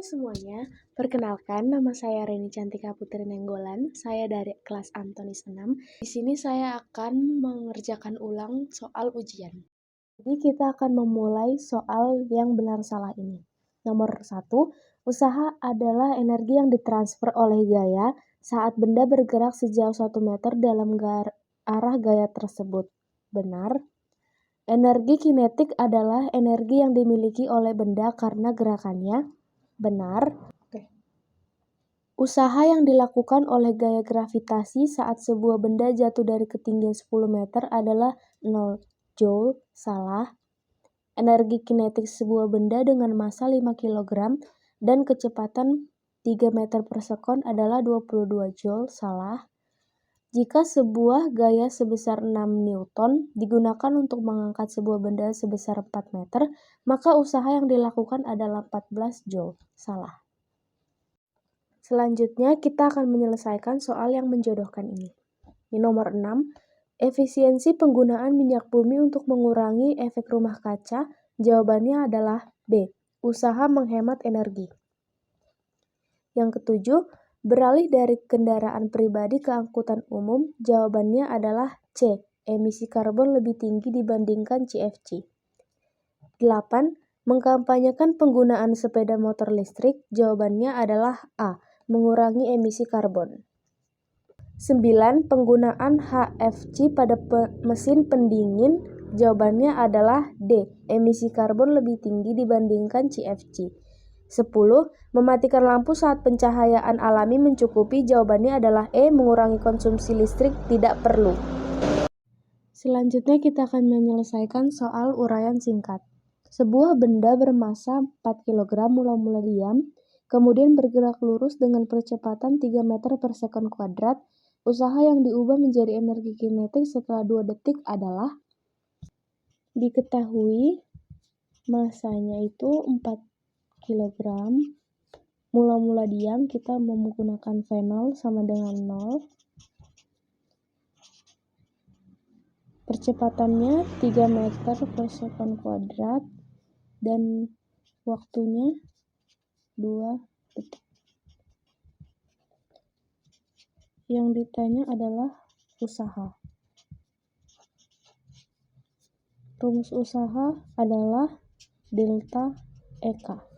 semuanya, perkenalkan nama saya Reni Cantika Putri Nenggolan. Saya dari kelas Antonis 6. Di sini saya akan mengerjakan ulang soal ujian. Jadi kita akan memulai soal yang benar salah ini. Nomor 1, usaha adalah energi yang ditransfer oleh gaya saat benda bergerak sejauh 1 meter dalam arah gaya tersebut. Benar. Energi kinetik adalah energi yang dimiliki oleh benda karena gerakannya. Benar. Usaha yang dilakukan oleh gaya gravitasi saat sebuah benda jatuh dari ketinggian 10 meter adalah 0 Joule. Salah. Energi kinetik sebuah benda dengan massa 5 kg dan kecepatan 3 meter per sekon adalah 22 Joule. Salah. Jika sebuah gaya sebesar 6 Newton digunakan untuk mengangkat sebuah benda sebesar 4 meter, maka usaha yang dilakukan adalah 14 Joule. Salah. Selanjutnya, kita akan menyelesaikan soal yang menjodohkan ini. Di nomor 6, efisiensi penggunaan minyak bumi untuk mengurangi efek rumah kaca. Jawabannya adalah B. Usaha menghemat energi. Yang ketujuh, beralih dari kendaraan pribadi ke angkutan umum. Jawabannya adalah C. Emisi karbon lebih tinggi dibandingkan CFC. 8. Mengkampanyekan penggunaan sepeda motor listrik. Jawabannya adalah A. Mengurangi emisi karbon. 9. Penggunaan HFC pada mesin pendingin. Jawabannya adalah D. Emisi karbon lebih tinggi dibandingkan CFC. 10. Mematikan lampu saat pencahayaan alami mencukupi. Jawabannya adalah E. Mengurangi konsumsi listrik tidak perlu. Selanjutnya kita akan menyelesaikan soal uraian singkat. Sebuah benda bermassa 4 kg mula-mula diam, kemudian bergerak lurus dengan percepatan 3 meter per sekon kuadrat. Usaha yang diubah menjadi energi kinetik setelah 2 detik adalah: diketahui massanya itu 4 kg. Mula-mula diam kita menggunakan V0 sama dengan 0. Percepatannya 3 meter per sekon kuadrat dan waktunya 2 detik. Yang ditanya adalah usaha. Rumus usaha adalah delta EK.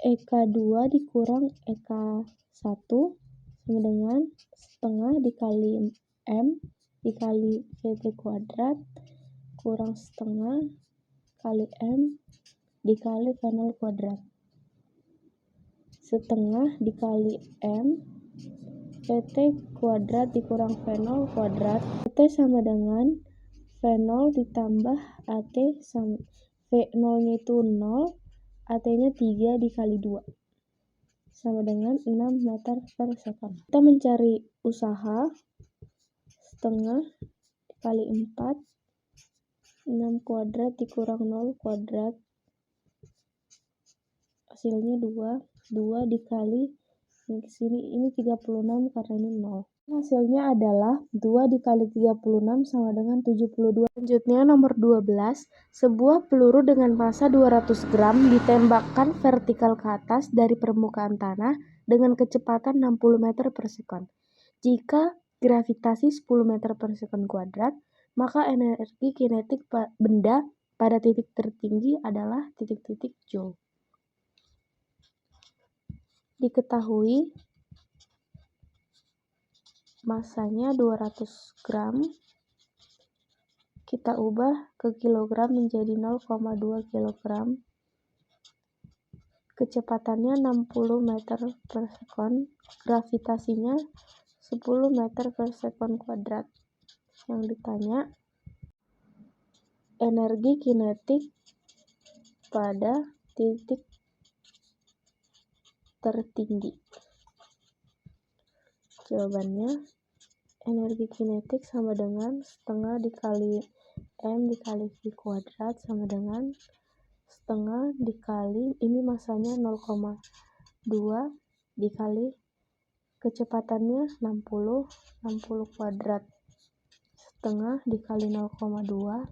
EK2 dikurang EK1 sama dengan setengah dikali M dikali VT kuadrat kurang setengah kali M dikali V0 kuadrat. Setengah dikali M VT kuadrat dikurang V0 kuadrat. VT sama dengan V0 ditambah AT sama V0 nya itu 0, AT nya 3 dikali 2 sama dengan 6 meter per sekon. Kita mencari usaha setengah dikali 4, 6 kuadrat dikurang 0 kuadrat, hasilnya 2 dikali ini sini ini 36 karena ini 0. Hasilnya adalah 2 dikali 36 sama dengan 72. Selanjutnya nomor 12, sebuah peluru dengan massa 200 gram ditembakkan vertikal ke atas dari permukaan tanah dengan kecepatan 60 meter per sekon. Jika gravitasi 10 meter per sekon kuadrat, maka energi kinetik benda pada titik tertinggi adalah titik-titik Joule. Diketahui massanya 200 gram, kita ubah ke kilogram menjadi 0,2 kilogram. Kecepatannya 60 meter per sekon, gravitasinya 10 meter per sekon kuadrat. Yang ditanya energi kinetik pada titik tertinggi. Jawabannya energi kinetik sama dengan setengah dikali M dikali V kuadrat sama dengan setengah dikali ini massanya 0,2 dikali kecepatannya 60 kuadrat, setengah dikali 0,2,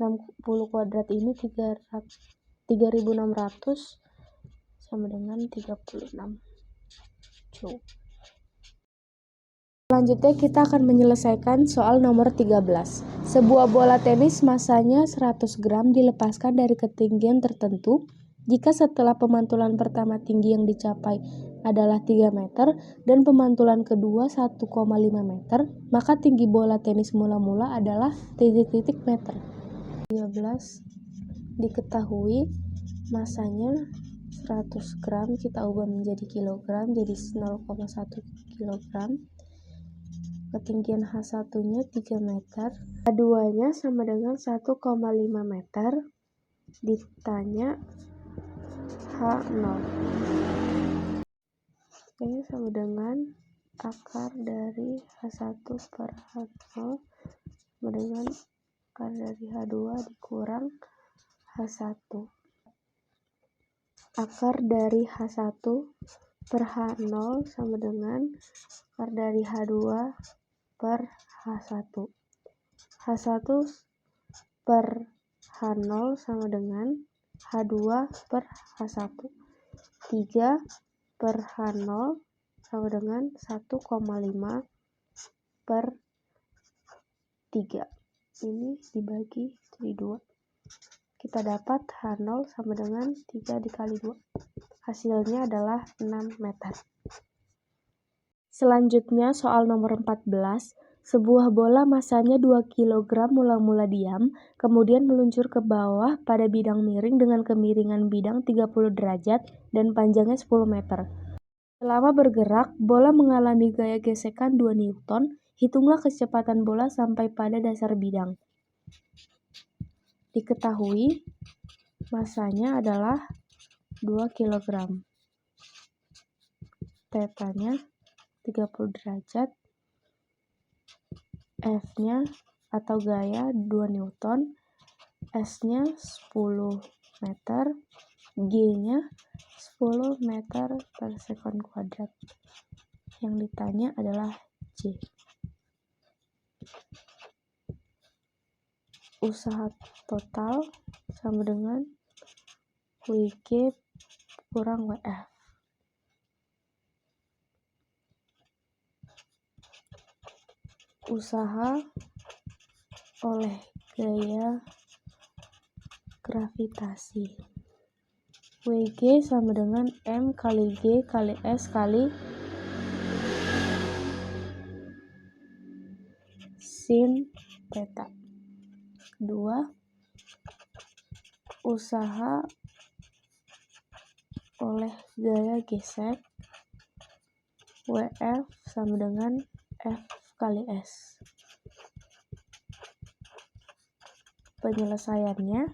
60 kuadrat ini 300 3600 sama dengan 36 Joule. Selanjutnya kita akan menyelesaikan soal nomor 13. Sebuah bola tenis masanya 100 gram dilepaskan dari ketinggian tertentu. Jika setelah pemantulan pertama tinggi yang dicapai adalah 3 meter dan pemantulan kedua 1,5 meter, maka tinggi bola tenis mula-mula adalah titik-titik meter. 13 diketahui masanya 100 gram, kita ubah menjadi kilogram, jadi 0,1 kilogram. Ketinggian H1-nya 3 meter, H2-nya sama dengan 1,5 meter, ditanya H0. Oke, sama dengan akar dari H1 per H0 sama dengan akar dari H2 dikurang H1. Akar dari H1 per H0 sama dengan akar dari H2 per H1. H1 per H0 sama dengan H2 per H1. 3 per H0 sama dengan 1,5 per 3. Ini dibagi jadi 2. Kita dapat H0 sama dengan 3 dikali 2. Hasilnya adalah 6 meter. Selanjutnya soal nomor 14. Sebuah bola masanya 2 kg mula-mula diam, kemudian meluncur ke bawah pada bidang miring dengan kemiringan bidang 30 derajat dan panjangnya 10 meter. Selama bergerak, bola mengalami gaya gesekan 2 Newton. Hitunglah kecepatan bola sampai pada dasar bidang. Diketahui masanya adalah 2 kg. Tetanya 30 derajat, F-nya atau gaya 2 Newton, S-nya 10 meter, G-nya 10 meter per sekon kuadrat. Yang ditanya adalah J. Usaha total sama dengan WG kurang WF. Usaha oleh gaya gravitasi. WG sama dengan M kali G kali S kali sin theta. Kedua, usaha oleh gaya gesek. WF sama dengan F kali S. Penyelesaiannya,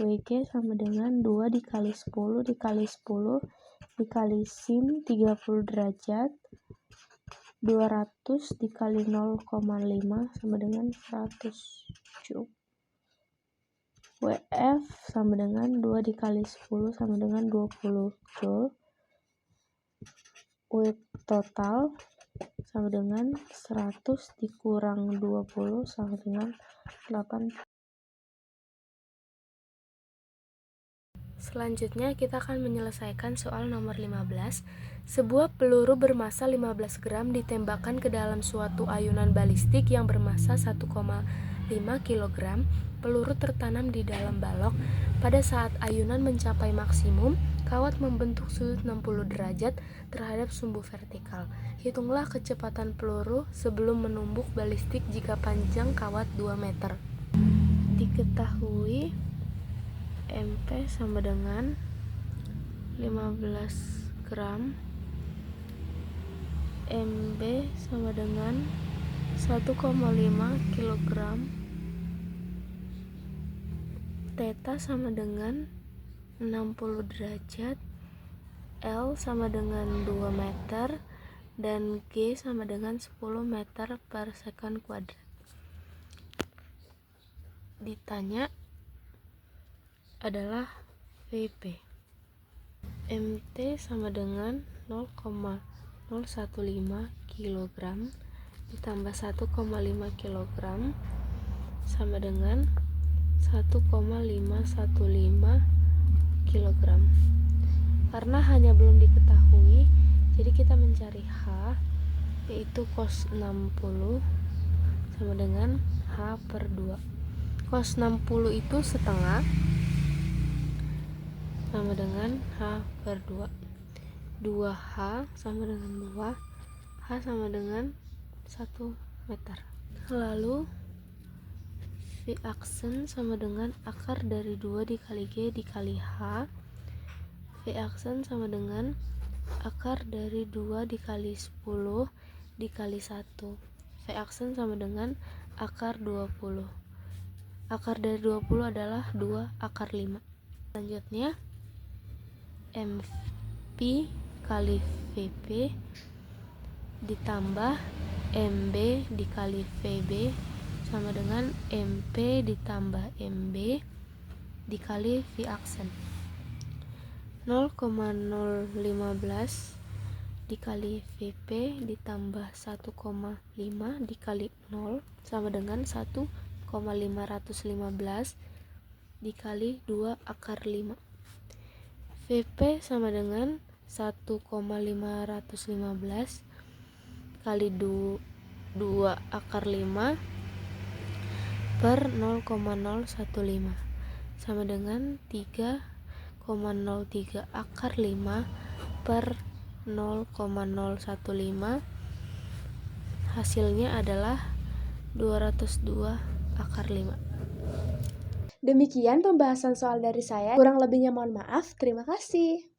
WG sama dengan 2 dikali 10 dikali 10 dikali sin 30 derajat, 200 dikali 0,5 sama dengan 100 Joule. WF sama dengan 2 dikali 10 sama dengan 20 Joule. W total sama dengan 100 dikurang 20 sama dengan 8. Selanjutnya kita akan menyelesaikan soal nomor 15. Sebuah peluru bermasa 15 gram ditembakkan ke dalam suatu ayunan balistik yang bermasa 1,5 kg. Peluru tertanam di dalam balok. Pada saat ayunan mencapai maksimum, kawat membentuk sudut 60 derajat terhadap sumbu vertikal. Hitunglah kecepatan peluru sebelum menumbuk balistik jika panjang kawat 2 meter. Diketahui MP sama dengan 15 gram, MB sama dengan 1,5 kg, Theta sama dengan 60 derajat, L sama dengan 2 meter, dan G sama dengan 10 meter per sekon kuadrat. Ditanya adalah VP. MT sama dengan 0,015 kg ditambah 1,5 kg sama dengan 1,515 kg. Karena hanya belum diketahui, jadi kita mencari H, yaitu cos 60 sama dengan H per 2. Cos 60 itu setengah sama dengan H per 2. 2H sama dengan 2, H sama dengan 1 meter. Lalu V aksen sama dengan akar dari 2 dikali G dikali H. V aksen sama dengan akar dari 2 dikali 10 dikali 1. V aksen sama dengan akar 20. Akar dari 20 adalah 2 akar 5. Selanjutnya MP kali VP ditambah MB dikali VB sama dengan MP ditambah MB dikali V aksen. 0,015 dikali VP ditambah 1,5 dikali 0 sama dengan 1,515 dikali 2 akar 5. VP sama dengan 1,515 kali 2 akar 5 per 0,015 sama dengan 3,03 akar 5 per 0,015. Hasilnya adalah 202 akar 5. Demikian pembahasan soal dari saya. Kurang lebihnya mohon maaf. Terima kasih.